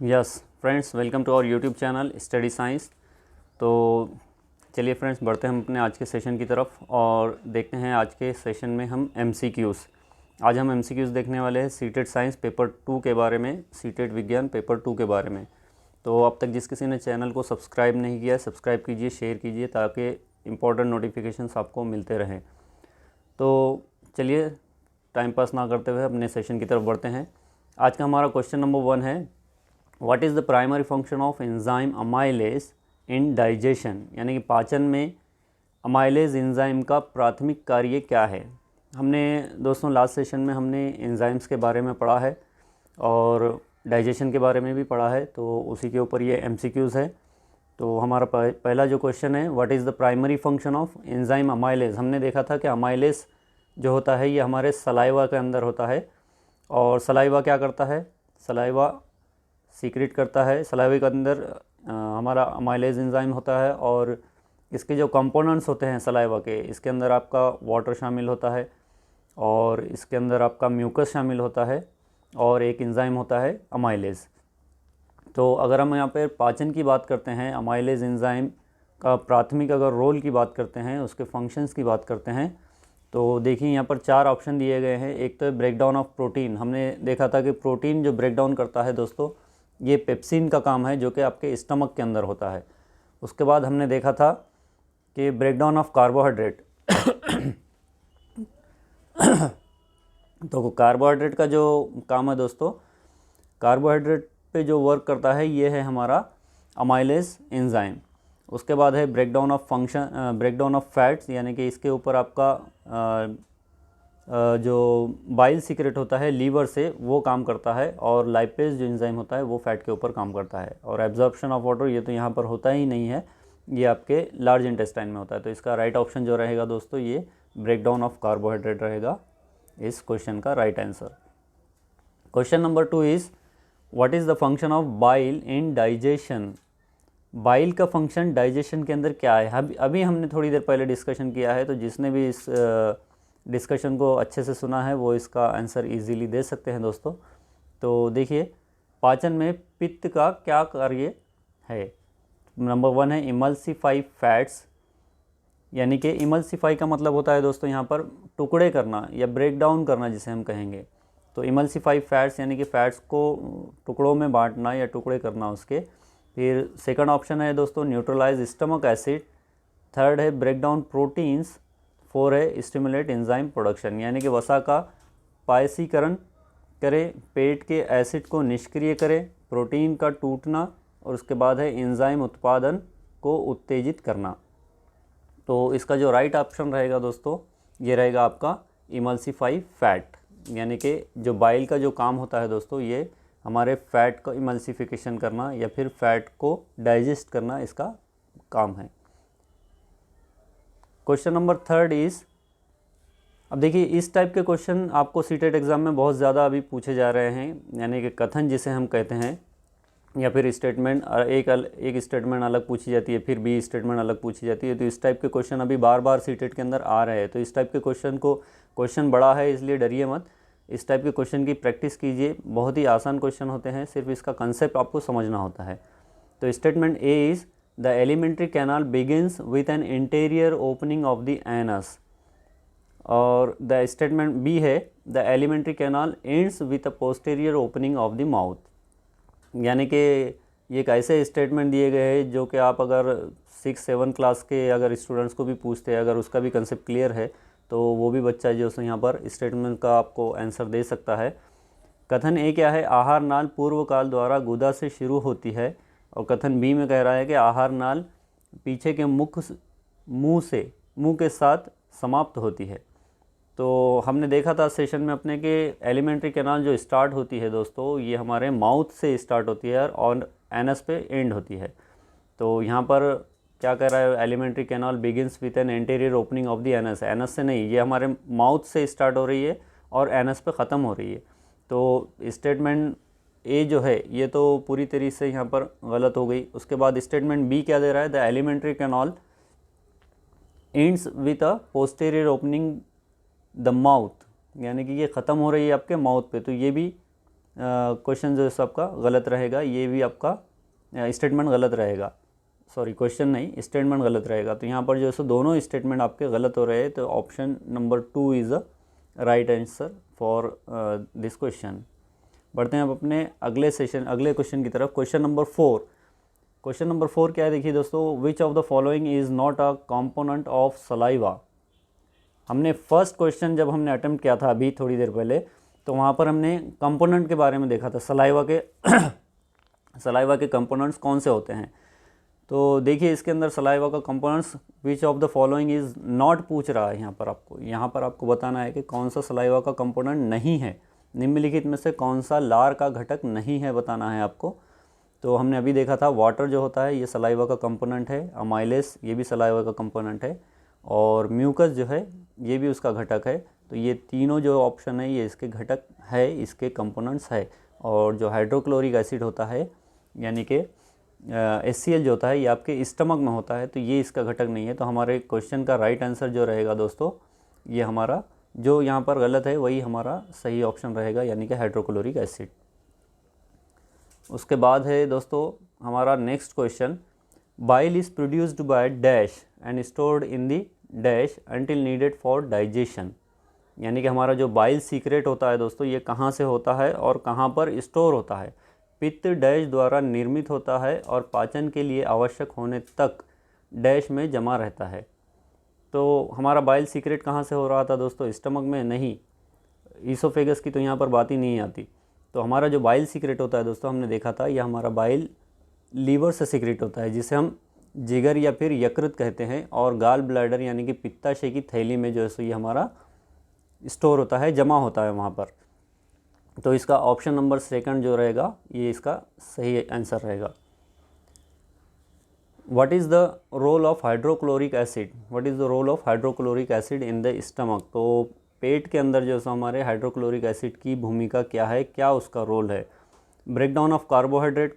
Yes friends, welcome to our YouTube channel study science. तो चलिए friends, बढ़ते हैं हम अपने आज के सेशन की तरफ और देखते हैं आज के सेशन में हम एमसीक्यूज़। आज हम एमसीक्यूज़ देखने वाले हैं सीटेट साइंस पेपर 2 के बारे में, सीटेट विज्ञान पेपर 2 के बारे में। तो अब तक जिस किसी ने चैनल को सब्सक्राइब नहीं किया है, सब्सक्राइब कीजिए, शेयर कीजिए ताकि इम्पोर्टेंट नोटिफिकेशंस आपको मिलते रहें। तो चलिए टाइम पास ना करते हुए अपने सेशन की तरफ बढ़ते हैं। आज का हमारा क्वेश्चन नंबर 1 है, what is the primary function of enzyme amylase in digestion, यानी कि पाचन में अमाइलेज एंजाइम का प्राथमिक कार्य क्या है। हमने दोस्तों लास्ट सेशन में हमने एंजाइम्स के बारे में पढ़ा है और डाइजेशन के बारे में भी पढ़ा है, तो उसी के ऊपर ये एमसीक्यूज़ है। तो हमारा पहला जो क्वेश्चन है, what is the primary function of enzyme amylase. हमने देखा था कि अमाइलेज जो होता है ये हमारे सलाइवा के अंदर होता है और सलाइवा क्या करता है, सलाइवा सीक्रेट करता है। सलाइवा के अंदर हमारा अमाइलेज एंजाइम होता है और इसके जो कंपोनेंट्स होते हैं सलाइवा के, इसके अंदर आपका वाटर शामिल होता है और इसके अंदर आपका म्यूकस शामिल होता है और एक एंजाइम होता है अमाइलेज। तो अगर हम यहाँ पर पाचन की बात करते हैं, अमाइलेज एंजाइम का प्राथमिक अगर रोल की बात करते हैं, उसके फंक्शंस की बात करते हैं, तो देखिए यहाँ पर 4 ऑप्शन दिए गए हैं। एक तो ब्रेक डाउन ऑफ प्रोटीन। हमने देखा था कि प्रोटीन जो ब्रेक डाउन करता है दोस्तों, ये पेप्सिन का काम है जो कि आपके स्टमक के अंदर होता है। उसके बाद हमने देखा था कि ब्रेक डाउन ऑफ कार्बोहाइड्रेट। तो कार्बोहाइड्रेट का जो काम है दोस्तों, कार्बोहाइड्रेट पे जो वर्क करता है ये है हमारा अमाइलेज एंजाइम। उसके बाद है break down of function, break down of fats, यानी कि इसके ऊपर आपका जो बाइल सीक्रेट होता है लीवर से वो काम करता है और लाइपेज जो एंजाइम होता है वो फैट के ऊपर काम करता है। और एब्जॉर्प्शन ऑफ वाटर ये तो यहाँ पर होता ही नहीं है, ये आपके लार्ज इंटेस्टाइन में होता है। तो इसका राइट ऑप्शन जो रहेगा दोस्तों, ये ब्रेक डाउन ऑफ कार्बोहाइड्रेट रहेगा इस क्वेश्चन का right answer. Question number 2 is, what is the function of bile in digestion. Bile का फंक्शन डाइजेशन के अंदर क्या है, अभी हमने थोड़ी देर पहले डिस्कशन किया है। तो जिसने भी इस डिस्कशन को अच्छे से सुना है वो इसका आंसर इजीली दे सकते हैं दोस्तों। तो देखिए, पाचन में पित्त का क्या कार्य है। नंबर 1 है इमल्सिफाई फैट्स, यानी कि इमल्सिफाई का मतलब होता है दोस्तों यहाँ पर टुकड़े करना या ब्रेक डाउन करना जिसे हम कहेंगे। तो इमल्सिफाई फैट्स यानी कि फैट्स को टुकड़ों में बांटना या टुकड़े करना उसके। फिर सेकंड ऑप्शन है दोस्तों न्यूट्रलाइज स्टमक एसिड। थर्ड है ब्रेक डाउन प्रोटीन्स। 4 है स्टिमुलेट एंजाइम प्रोडक्शन, यानी कि वसा का पायसीकरण करे, पेट के एसिड को निष्क्रिय करे, प्रोटीन का टूटना, और उसके बाद है एंजाइम उत्पादन को उत्तेजित करना। तो इसका जो राइट ऑप्शन रहेगा दोस्तों, ये रहेगा आपका इमल्सिफाई फैट, यानी कि जो बाइल का जो काम होता है दोस्तों, ये हमारे फैट का इमल्सिफिकेशन करना या फिर फैट को डाइजेस्ट करना इसका काम है। क्वेश्चन नंबर 3 इज़, अब देखिए इस टाइप के क्वेश्चन आपको सीटेट एग्ज़ाम में बहुत ज़्यादा अभी पूछे जा रहे हैं, यानी कि कथन जिसे हम कहते हैं, या फिर स्टेटमेंट, एक स्टेटमेंट अलग पूछी जाती है, फिर बी स्टेटमेंट अलग पूछी जाती है। तो इस टाइप के क्वेश्चन अभी बार बार सीटेट के अंदर आ रहे हैं। तो इस टाइप के क्वेश्चन बड़ा है, इसलिए डरिए मत। इस टाइप के क्वेश्चन की प्रैक्टिस कीजिए, बहुत ही आसान क्वेश्चन होते हैं, सिर्फ इसका कंसेप्ट आपको समझना होता है। तो statement A is, the alimentary canal begins with an interior opening of the anus. और द स्टेटमेंट बी है, the alimentary canal ends with a posterior opening of the mouth. यानी कि ये एक ऐसे स्टेटमेंट दिए गए हैं जो कि आप अगर 6-7 क्लास के अगर स्टूडेंट्स को भी पूछते हैं, अगर उसका भी कंसेप्ट क्लियर है, तो वो भी बच्चा जो है यहाँ पर स्टेटमेंट का आपको आंसर दे सकता है। कथन ए क्या है, आहार नाल पूर्व काल द्वारा गुदा से शुरू होती है। और कथन बी में कह रहा है कि आहार नाल पीछे के मुंह के साथ समाप्त होती है। तो हमने देखा था सेशन में अपने के एलिमेंट्री कैनाल जो स्टार्ट होती है दोस्तों, ये हमारे माउथ से स्टार्ट होती है और एनस पे एंड होती है। तो यहाँ पर क्या कह रहा है, alimentary canal begins with an anterior opening of the anus. Anus से नहीं, ये हमारे माउथ से स्टार्ट हो रही है और एनस पे ख़त्म हो रही है। तो स्टेटमेंट ए जो है ये तो पूरी तरीके से यहाँ पर गलत हो गई। उसके बाद स्टेटमेंट बी क्या दे रहा है, the alimentary canal ends with a posterior opening the mouth, यानी कि ये ख़त्म हो रही है आपके माउथ पे। तो ये भी क्वेश्चन जो है आपका गलत रहेगा, ये भी आपका स्टेटमेंट गलत रहेगा, सॉरी क्वेश्चन नहीं स्टेटमेंट गलत रहेगा। तो यहाँ पर जो है दोनों स्टेटमेंट आपके गलत हो रहे हैं, तो option number 2 is a right answer for this question. बढ़ते हैं अब अपने अगले क्वेश्चन की तरफ। क्वेश्चन नंबर 4 क्या है देखिए दोस्तों, which of the following is not a component of saliva. हमने फर्स्ट क्वेश्चन जब हमने अटेम्प्ट किया था अभी थोड़ी देर पहले, तो वहाँ पर हमने कंपोनेंट के बारे में देखा था, सलाइवा के कंपोनेंट्स कौन से होते हैं। तो देखिए इसके अंदर सलाइवा का components which of the following is not पूछ रहा है। यहाँ पर आपको बताना है कि कौन सा सलाइवा का कंपोनेंट नहीं है, निम्नलिखित में से कौन सा लार का घटक नहीं है बताना है आपको। तो हमने अभी देखा था वाटर जो होता है ये सलाइवा का कंपोनेंट है, अमाइलेस ये भी सलाइवा का कंपोनेंट है, और म्यूकस जो है ये भी उसका घटक है। तो ये तीनों जो ऑप्शन है ये इसके घटक है, इसके कंपोनेंट्स है। और जो हाइड्रोक्लोरिक एसिड होता है यानी कि HCl जो होता है ये आपके स्टमक में होता है, तो ये इसका घटक नहीं है। तो हमारे क्वेश्चन का राइट आंसर जो रहेगा दोस्तों, ये हमारा जो यहाँ पर गलत है वही हमारा सही ऑप्शन रहेगा, यानी कि हाइड्रोक्लोरिक एसिड। उसके बाद है दोस्तों हमारा next question, bile is produced by dash and stored in the dash until needed for digestion. यानी कि हमारा जो बाइल सीक्रेट होता है दोस्तों ये कहाँ से होता है और कहाँ पर स्टोर होता है। पित्त डैश द्वारा निर्मित होता है और पाचन के लिए आवश्यक होने तक डैश में जमा रहता है। तो हमारा बाइल सीक्रेट कहाँ से हो रहा था दोस्तों, स्टमक में नहीं, ईसोफेगस की तो यहाँ पर बात ही नहीं आती। तो हमारा जो बाइल सीक्रेट होता है दोस्तों हमने देखा था, यह हमारा बाइल लीवर से सीक्रेट होता है, जिसे हम जिगर या फिर यकृत कहते हैं, और गाल ब्लैडर यानी कि पित्ताशय की थैली में जो है सो ये हमारा स्टोर होता है, जमा होता है वहाँ पर। तो इसका ऑप्शन नंबर 2 जो रहेगा ये इसका सही आंसर रहेगा। What is the role of hydrochloric acid, what is the role of hydrochloric acid in the stomach. तो पेट के अंदर जो है हमारे हाइड्रोक्लोरिक एसिड की भूमिका क्या है, क्या उसका रोल है। ब्रेकडाउन ऑफ कार्बोहाइड्रेट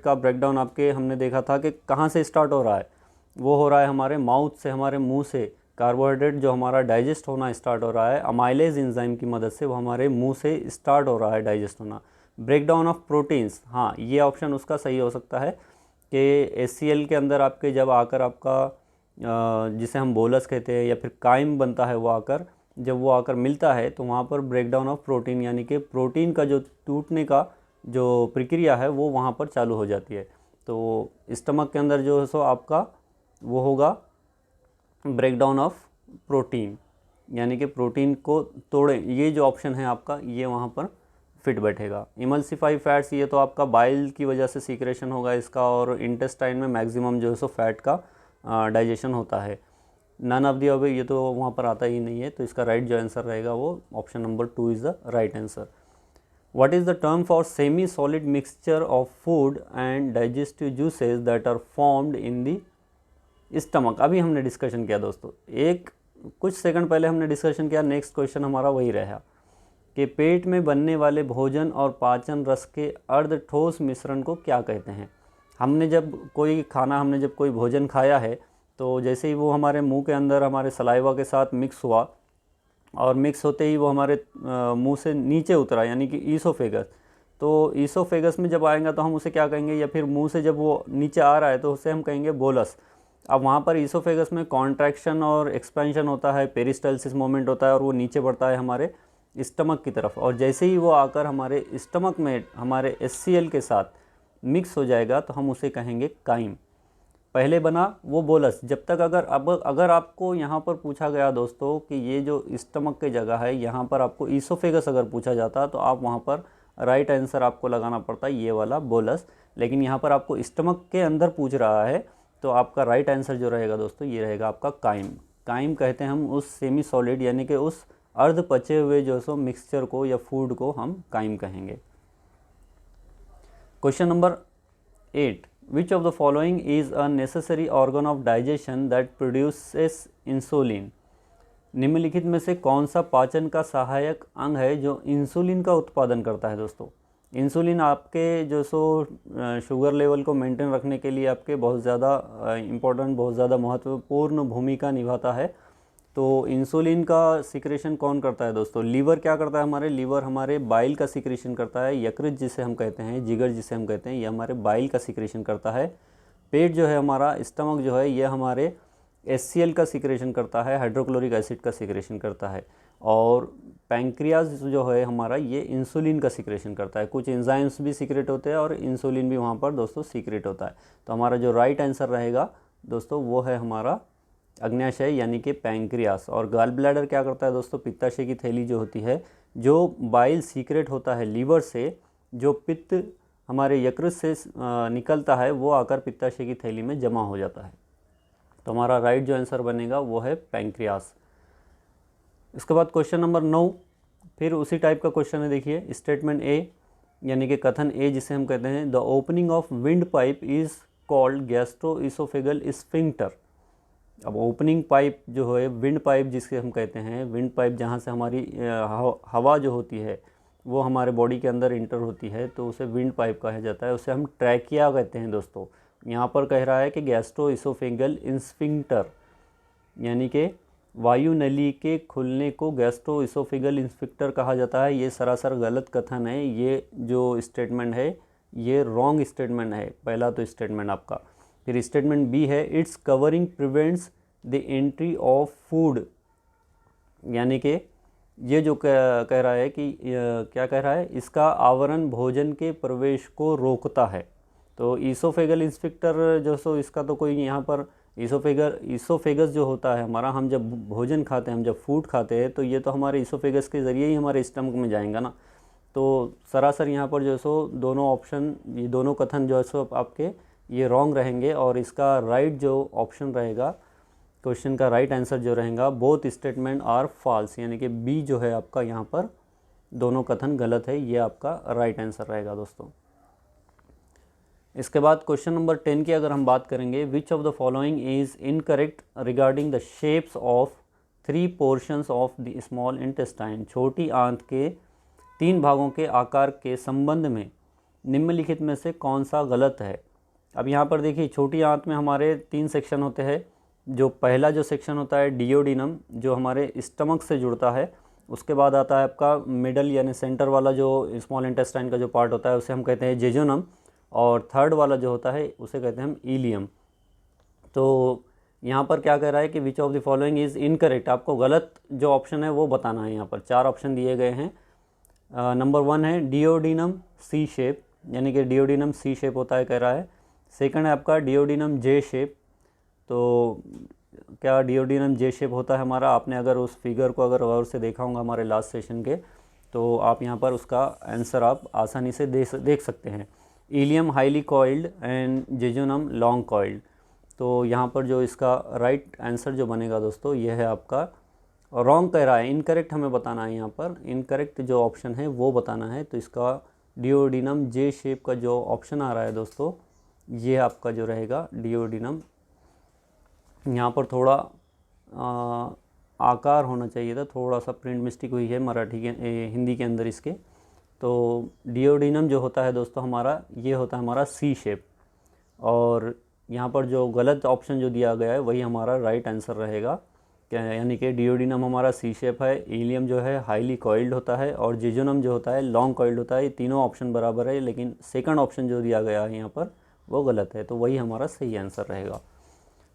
का ब्रेकडाउन आपके हमने देखा था कि कहाँ से स्टार्ट हो रहा है, वो हो रहा है हमारे माउथ से, हमारे मुंह से। कार्बोहाइड्रेट जो हमारा डाइजेस्ट होना स्टार्ट हो रहा है अमाइलेज एंजाइम की मदद से, वो हमारे मुंह से स्टार्ट हो रहा है डाइजेस्ट होना। ब्रेकडाउन ऑफ प्रोटीन्स, हाँ ये ऑप्शन उसका सही हो सकता है कि HCl के अंदर आपके जब आकर आपका जिसे हम बोलस कहते हैं या फिर काइम बनता है, वो आकर जब वो आकर मिलता है तो वहाँ पर ब्रेकडाउन ऑफ प्रोटीन यानी कि प्रोटीन का जो टूटने का जो प्रक्रिया है वो वहाँ पर चालू हो जाती है। तो स्टमक के अंदर जो है सो आपका वो होगा ब्रेकडाउन ऑफ प्रोटीन, यानी कि प्रोटीन को तोड़ें, ये जो ऑप्शन है आपका ये वहाँ पर फिट बैठेगा। इमल्सिफाई फैट्स, ये तो आपका बाइल की वजह से सीक्रेशन होगा इसका, और इंटेस्टाइन में मैक्सिमम जो है सो फैट का डाइजेशन होता है। नन ऑफ दी अबव, ये तो वहाँ पर आता ही नहीं है। तो इसका राइट जो आंसर रहेगा वो option number 2 is the right answer. What is the term for semi solid mixture of food and digestive juices that are formed in the stomach. अभी हमने डिस्कशन किया दोस्तों, कुछ सेकंड पहले हमने डिस्कशन किया। नेक्स्ट क्वेश्चन हमारा वही रहा कि पेट में बनने वाले भोजन और पाचन रस के अर्ध ठोस मिश्रण को क्या कहते हैं। हमने जब कोई भोजन खाया है तो जैसे ही वो हमारे मुंह के अंदर हमारे सलाइवा के साथ मिक्स हुआ, और मिक्स होते ही वो हमारे मुंह से नीचे उतरा यानी कि ईसोफेगस। तो ईसोफेगस में जब आएगा तो हम उसे क्या कहेंगे, या फिर मुंह से जब वो नीचे आ रहा है तो उसे हम कहेंगे बोलस। अब वहाँ पर ईसोफेगस में कॉन्ट्रैक्शन और एक्सपेंशन होता है, पेरिस्टाल्सिस मूवमेंट होता है, और वो नीचे बढ़ता है हमारे स्टमक की तरफ। और जैसे ही वो आकर हमारे स्टमक में हमारे HCl के साथ मिक्स हो जाएगा तो हम उसे कहेंगे काइम। पहले बना वो बोलस। जब तक अगर आपको यहाँ पर पूछा गया दोस्तों कि ये जो स्टमक की जगह है यहाँ पर आपको ईसोफेगस अगर पूछा जाता तो आप वहाँ पर राइट आंसर आपको लगाना पड़ता ये वाला बोलस। लेकिन यहाँ पर आपको स्टमक के अंदर पूछ रहा है तो आपका राइट आंसर जो रहेगा दोस्तों ये रहेगा आपका काइम। काइम कहते हैं हम उस सेमी सॉलिड यानी कि उस अर्ध पचे हुए जो सो मिक्सचर को या फूड को हम काइम कहेंगे। Question number 8, which of the following is a necessary organ of digestion that produces insulin. निम्नलिखित में से कौन सा पाचन का सहायक अंग है जो इंसुलिन का उत्पादन करता है। दोस्तों इंसुलिन आपके जो सो शुगर लेवल को मेंटेन रखने के लिए आपके बहुत ज़्यादा इम्पोर्टेंट, बहुत ज़्यादा महत्वपूर्ण भूमिका निभाता है। तो इंसुलिन का सिक्रेशन कौन करता है दोस्तों? लीवर क्या करता है? हमारे लीवर हमारे बाइल का सिक्रेशन करता है। यकृत जिसे हम कहते हैं, जिगर जिसे हम कहते हैं, ये हमारे बाइल का सिक्रेशन करता है। पेट जो है हमारा, स्टमक जो है, ये हमारे HCl का सिक्रेशन करता है, हाइड्रोक्लोरिक एसिड का सिक्रेशन करता है। और पैंक्रियाज जो है हमारा, ये इंसुलिन का सिक्रेशन करता है। कुछ एंजाइम्स भी सीक्रेट होते हैं और इंसुलिन भी वहाँ पर दोस्तों सीक्रेट होता है। तो हमारा जो राइट आंसर रहेगा दोस्तों वो है हमारा अग्न्याशय यानी कि पैंक्रियास। और गॉल ब्लैडर क्या करता है दोस्तों? पित्ताशय की थैली जो होती है, जो बाइल सीक्रेट होता है लीवर से, जो पित्त हमारे यकृत से निकलता है, वो आकर पित्ताशय की थैली में जमा हो जाता है। तो हमारा राइट जो आंसर बनेगा वो है पैंक्रियास। इसके बाद क्वेश्चन नंबर 9, फिर उसी टाइप का क्वेश्चन है। देखिए, स्टेटमेंट ए यानी कि कथन ए जिसे हम कहते हैं, the opening of wind pipe is called gastro-oesophageal sphincter. अब ओपनिंग पाइप जो है, विंड पाइप जिसके हम कहते हैं, विंड पाइप जहाँ से हमारी हवा जो होती है वो हमारे बॉडी के अंदर इंटर होती है, तो उसे विंड पाइप कहा जाता है। उसे हम ट्रैकिया कहते हैं दोस्तों। यहाँ पर कह रहा है कि गैस्ट्रोइसोफेगल स्फिंक्टर यानी कि वायु नली के खुलने को गैस्ट्रोइसोफेगल स्फिंक्टर कहा जाता है। ये सरासर गलत कथन है। ये जो स्टेटमेंट है ये रॉन्ग स्टेटमेंट है, पहला तो स्टेटमेंट आपका। फिर स्टेटमेंट बी है, it's covering prevents the entry of food, यानी कि ये जो कह रहा है कि क्या कह रहा है, इसका आवरण भोजन के प्रवेश को रोकता है। तो ईसोफेगल स्फिंक्टर जो सो इसका तो कोई यहाँ पर ईसोफेगस जो होता है हमारा, हम जब भोजन खाते हैं, हम जब फूड खाते हैं, तो ये तो हमारे ईसोफेगस के ज़रिए ही हमारे स्टमक में जाएगा ना। तो सरासर यहाँ पर जो सो दोनों ऑप्शन, ये दोनों कथन जो है सो आपके ये रॉन्ग रहेंगे। और इसका राइट जो ऑप्शन रहेगा, क्वेश्चन का राइट आंसर जो रहेगा, बोथ स्टेटमेंट आर फॉल्स, यानी कि बी जो है आपका यहाँ पर दोनों कथन गलत है, ये आपका राइट आंसर रहेगा दोस्तों। इसके बाद क्वेश्चन नंबर 10 की अगर हम बात करेंगे, which of the following is incorrect regarding the shapes of 3 portions of the small intestine. छोटी आंत के 3 भागों के आकार के संबंध में निम्नलिखित में से कौन सा गलत है? अब यहाँ पर देखिए, छोटी आंत में हमारे 3 सेक्शन होते हैं। जो पहला जो सेक्शन होता है डियोडिनम, जो हमारे स्टमक से जुड़ता है। उसके बाद आता है आपका मिडल यानी सेंटर वाला जो स्मॉल इंटेस्टाइन का जो पार्ट होता है, उसे हम कहते हैं जेजुनम। और थर्ड वाला जो होता है उसे कहते हैं हम इलियम। तो यहाँ पर क्या कह रहा है कि which of the following is incorrect, आपको गलत जो ऑप्शन है वो बताना है। यहाँ पर 4 ऑप्शन दिए गए हैं। नंबर 1 है डियोडिनम सी शेप, यानी कि डियोडिनम सी शेप होता है कह रहा है। सेकंड है आपका डियोडिनम जे शेप। तो क्या डियोडिनम जे शेप होता है हमारा? आपने अगर उस फिगर को अगर गौर से देखा होगा हमारे लास्ट सेशन के, तो आप यहाँ पर उसका आंसर आप आसानी से देख सकते हैं। Ileum highly coiled and jejunum long coiled. तो यहाँ पर जो इसका राइट आंसर जो बनेगा दोस्तों, ये है आपका रॉन्ग कह रहा है, इनकरेक्ट हमें बताना है। यहाँ पर इनकरेक्ट जो ऑप्शन है वो बताना है। तो इसका डियोडिनम जे शेप का जो ऑप्शन आ रहा है दोस्तों, ये आपका जो रहेगा डियोडिनम। यहाँ पर थोड़ा आकार होना चाहिए था, थोड़ा सा प्रिंट मिस्टेक हुई है मराठी के हिंदी के अंदर इसके। तो डियोडिनम जो होता है दोस्तों हमारा, ये होता है हमारा सी शेप। और यहाँ पर जो गलत ऑप्शन जो दिया गया है वही हमारा राइट आंसर रहेगा, यानी कि डियोडिनम हमारा सी शेप है, इलियम जो है हाईली कॉइल्ड होता है, और जेजुनम जो होता है लॉन्ग कॉइल्ड होता है। ये तीनों ऑप्शन बराबर है, लेकिन सेकंड ऑप्शन जो दिया गया है यहाँ पर वो गलत है। तो वही हमारा सही आंसर रहेगा।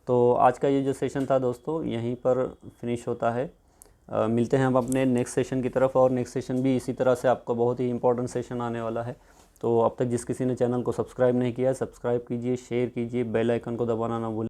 तो आज का ये जो सेशन था दोस्तों यहीं पर फिनिश होता है। मिलते हैं हम अपने नेक्स्ट सेशन की तरफ, और नेक्स्ट सेशन भी इसी तरह से आपका बहुत ही इंपॉर्टेंट सेशन आने वाला है। तो अब तक जिस किसी ने चैनल को सब्सक्राइब नहीं किया है, सब्सक्राइब कीजिए, शेयर कीजिए, बेल आइकन को दबाना ना भूलें।